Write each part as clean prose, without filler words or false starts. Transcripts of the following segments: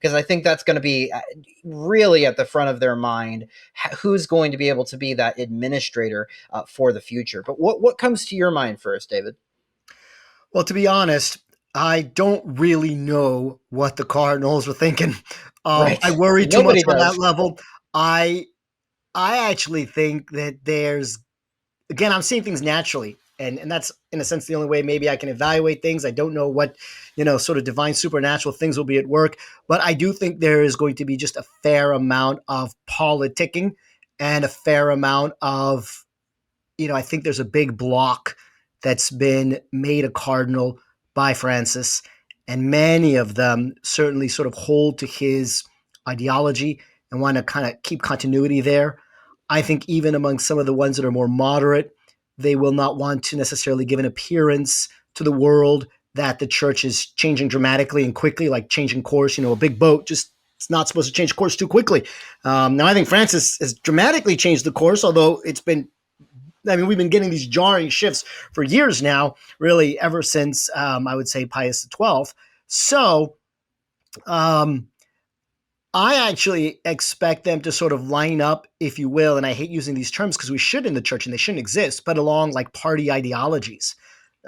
because I think that's going to be really at the front of their mind, who's going to be able to be that administrator for the future. But what comes to your mind first, David? Well, to be honest, I don't really know what the Cardinals were thinking. Right. I worry too much Nobody on that does. level. I I actually think that there's again, I'm seeing things naturally. And that's in a sense the only way maybe I can evaluate things. I don't know what, sort of divine supernatural things will be at work, but I do think there is going to be just a fair amount of politicking and a fair amount of, I think there's a big block that's been made a cardinal by Francis, and many of them certainly sort of hold to his ideology and want to kind of keep continuity there. I think even among some of the ones that are more moderate, they will not want to necessarily give an appearance to the world that the church is changing dramatically and quickly, like changing course. A big boat just it's not supposed to change course too quickly. Now, I think Francis has dramatically changed the course, although we've been getting these jarring shifts for years now, really ever since I would say Pius XII. So um, I actually expect them to sort of line up, if you will, and I hate using these terms because we should in the church and they shouldn't exist, but along like party ideologies.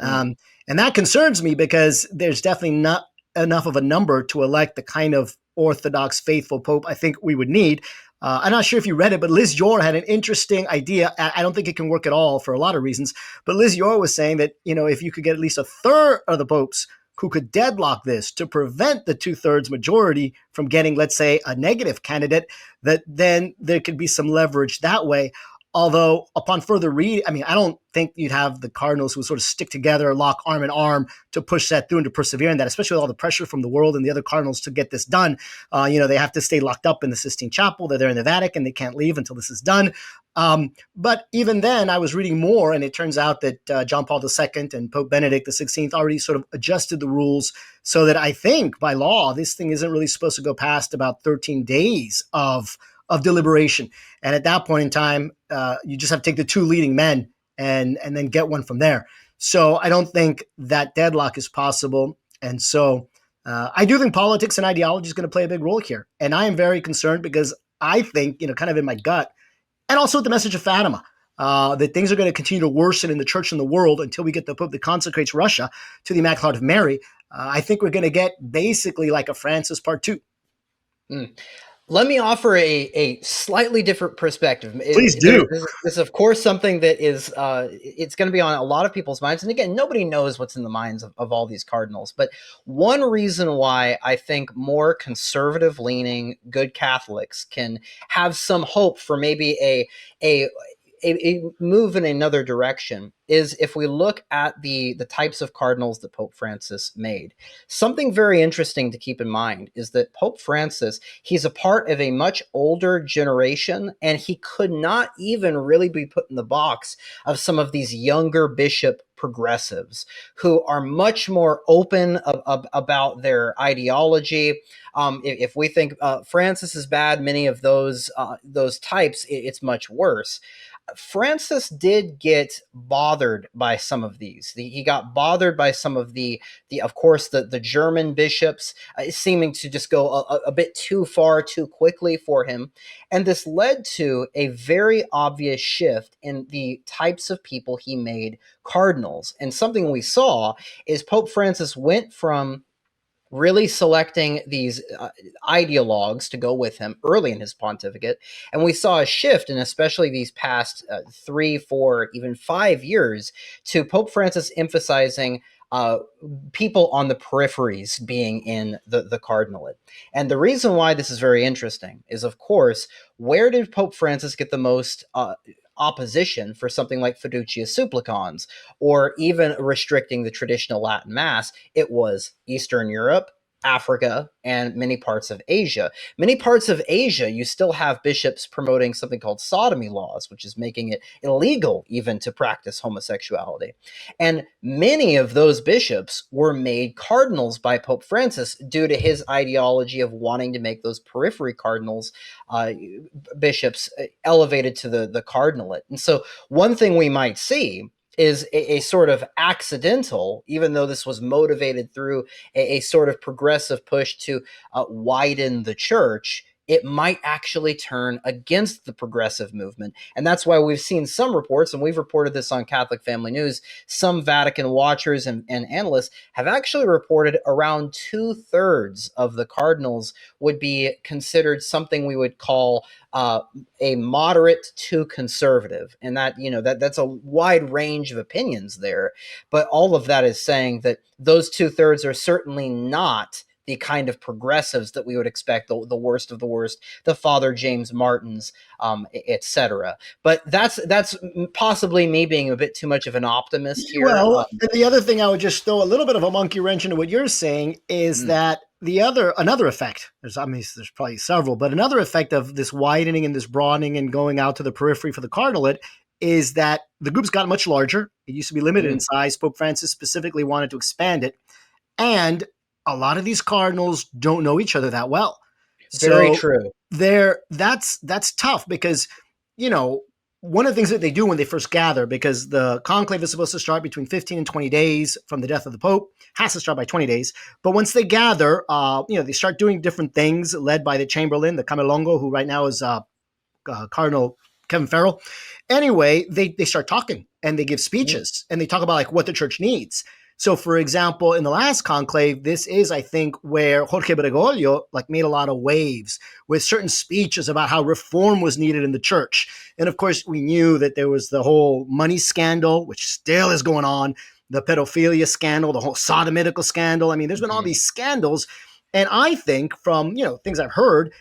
Mm. And that concerns me because there's definitely not enough of a number to elect the kind of Orthodox faithful Pope I think we would need. I'm not sure if you read it, but Liz Yor had an interesting idea. I don't think it can work at all for a lot of reasons. But Liz Yor was saying that, if you could get at least a third of the popes who could deadlock this to prevent the 2/3 majority from getting, let's say, a negative candidate, that then there could be some leverage that way. Although, upon further read, I don't think you'd have the Cardinals who sort of stick together, lock arm in arm to push that through and to persevere in that, especially with all the pressure from the world and the other Cardinals to get this done. They have to stay locked up in the Sistine Chapel. They're there in the Vatican. They can't leave until this is done. But even then, I was reading more, and it turns out that John Paul II and Pope Benedict XVI already sort of adjusted the rules so that I think by law, this thing isn't really supposed to go past about 13 days of deliberation. And at that point in time, you just have to take the two leading men and then get one from there. So I don't think that deadlock is possible. And so I do think politics and ideology is going to play a big role here. And I am very concerned because I think, kind of in my gut, and also with the message of Fatima, that things are going to continue to worsen in the church and the world until we get the Pope that consecrates Russia to the Immaculate Heart of Mary. I think we're going to get basically like a Francis part two. Mm. Let me offer a slightly different perspective. Please do. This is, of course, something that is it's going to be on a lot of people's minds. And again, nobody knows what's in the minds of all these cardinals. But one reason why I think more conservative-leaning good Catholics can have some hope for maybe a a move in another direction is if we look at the types of cardinals that Pope Francis made. Something very interesting to keep in mind is that Pope Francis, he's a part of a much older generation, and he could not even really be put in the box of some of these younger bishop progressives who are much more open about their ideology. If we think Francis is bad, many of those types, it's much worse. Francis did get bothered by some of these. He got bothered by some of the of course, the German bishops seeming to just go a bit too far too quickly for him. And this led to a very obvious shift in the types of people he made cardinals. And something we saw is Pope Francis went from really selecting these ideologues to go with him early in his pontificate. And we saw a shift, and especially these past 3, 4, even 5 years, to Pope Francis emphasizing people on the peripheries being in the cardinalate. And the reason why this is very interesting is, of course, where did Pope Francis get the most opposition for something like fiducia supplicans, or even restricting the traditional Latin Mass? It was Eastern Europe, Africa, and many parts of Asia. Many parts of Asia, you still have bishops promoting something called sodomy laws, which is making it illegal even to practice homosexuality. And many of those bishops were made cardinals by Pope Francis due to his ideology of wanting to make those periphery cardinals, bishops, elevated to the cardinalate. And so one thing we might see is a sort of accidental, even though this was motivated through a sort of progressive push to widen the church, it might actually turn against the progressive movement. And that's why we've seen some reports, and we've reported this on Catholic Family News, some Vatican watchers and analysts have actually reported around 2/3 of the cardinals would be considered something we would call a moderate to conservative, and that that's a wide range of opinions there, but all of that is saying that those 2/3 are certainly not the kind of progressives that we would expect, the worst of the worst, the Father James Martins, etc. But that's possibly me being a bit too much of an optimist here. Well, and the other thing I would just throw a little bit of a monkey wrench into what you're saying is Mm, that another effect. There's probably several, but another effect of this widening and this broadening and going out to the periphery for the cardinalate is that the group's got much larger. It used to be limited in mm, size. Pope Francis specifically wanted to expand it, and a lot of these cardinals don't know each other that well. very So true. that's tough because you know one of the things that they do when they first gather, because the conclave is supposed to start between 15 and 20 days from the death of the pope, has to start by 20 days. But once they gather, they start doing different things led by the chamberlain, the Camelongo, who right now is Cardinal Kevin Farrell. Anyway, they start talking and they give Mm, speeches and they talk about like what the church needs. So, for example, in the last conclave, this is, I think, where Jorge Bergoglio like made a lot of waves with certain speeches about how reform was needed in the church. And of course, we knew that there was the whole money scandal, which still is going on, the pedophilia scandal, the whole sodomitical scandal. I mean, there's been all mhm, these scandals, and I think from things I've heard,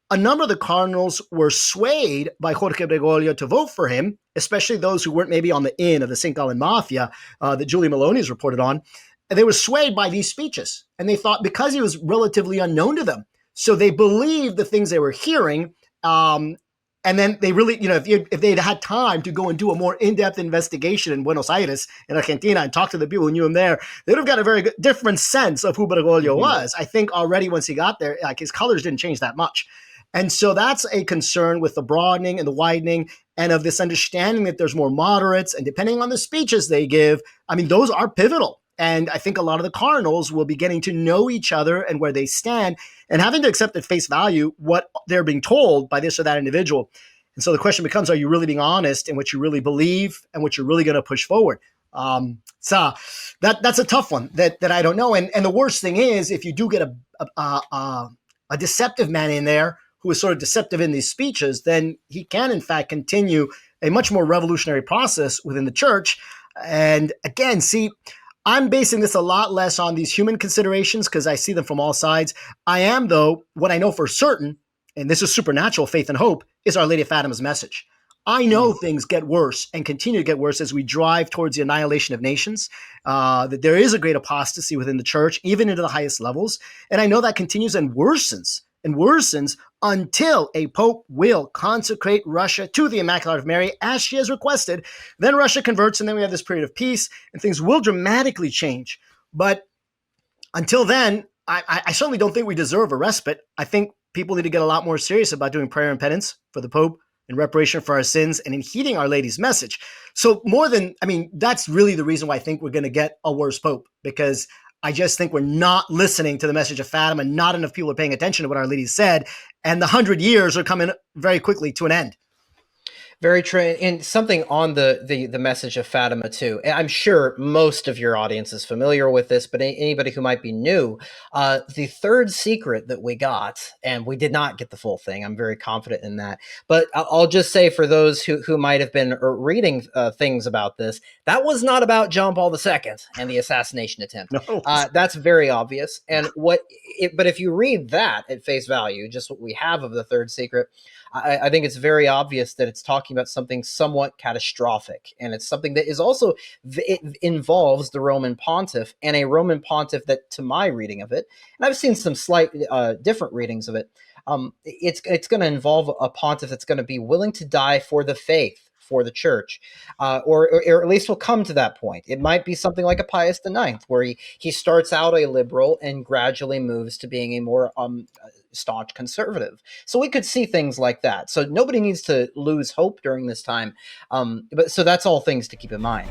a number of the Cardinals were swayed by Jorge Bergoglio to vote for him, especially those who weren't maybe on the in of the St. Gallen Mafia that Julie Maloney has reported on. And they were swayed by these speeches. And they thought because he was relatively unknown to them. So they believed the things they were hearing. And then they really, if they'd had time to go and do a more in-depth investigation in Buenos Aires, in Argentina, and talk to the people who knew him there, they'd have got a very good, different sense of who Bergoglio mhm. was. I think already once he got there, like his colors didn't change that much. And so that's a concern with the broadening and the widening and of this understanding that there's more moderates. And depending on the speeches they give, I mean, those are pivotal. And I think a lot of the Cardinals will be getting to know each other and where they stand and having to accept at face value what they're being told by this or that individual. And so the question becomes, are you really being honest in what you really believe and what you're really going to push forward? So that's a tough one that I don't know. And the worst thing is if you do get a deceptive man in there who is sort of deceptive in these speeches, then he can, in fact, continue a much more revolutionary process within the church. And again, see, I'm basing this a lot less on these human considerations because I see them from all sides. I am, though, what I know for certain, and this is supernatural faith and hope, is Our Lady of Fatima's message. I know Mm. things get worse and continue to get worse as we drive towards the annihilation of nations, that there is a great apostasy within the church, even into the highest levels. And I know that continues and worsens until a pope will consecrate Russia to the Immaculate Heart of Mary as she has requested. Then Russia converts, and then we have this period of peace, and things will dramatically change. But until then, I certainly don't think we deserve a respite. I think people need to get a lot more serious about doing prayer and penance for the Pope in reparation for our sins and in heeding Our Lady's message. So more than, I mean, that's really the reason why I think we're going to get a worse Pope, because I just think we're not listening to the message of Fatima. Not enough people are paying attention to what Our Lady said, and the 100 years are coming very quickly to an end. Very true, and something on the message of Fatima too. I'm sure most of your audience is familiar with this, but anybody who might be new, the third secret that we got, and we did not get the full thing. I'm very confident in that. But I'll just say for those who might have been reading things about this, that was not about John Paul II and the assassination attempt. No. That's very obvious. And but if you read that at face value, just what we have of the third secret, I think it's very obvious that it's talking about something somewhat catastrophic, and it's something that is also it involves the Roman pontiff, and a Roman pontiff that, to my reading of it, and I've seen some slight different readings of it. It's going to involve a pontiff that's going to be willing to die for the faith, for the church, or at least we'll come to that point. It might be something like a Pius IX, where he starts out a liberal and gradually moves to being a more staunch conservative. So we could see things like that. So nobody needs to lose hope during this time. But so that's all things to keep in mind.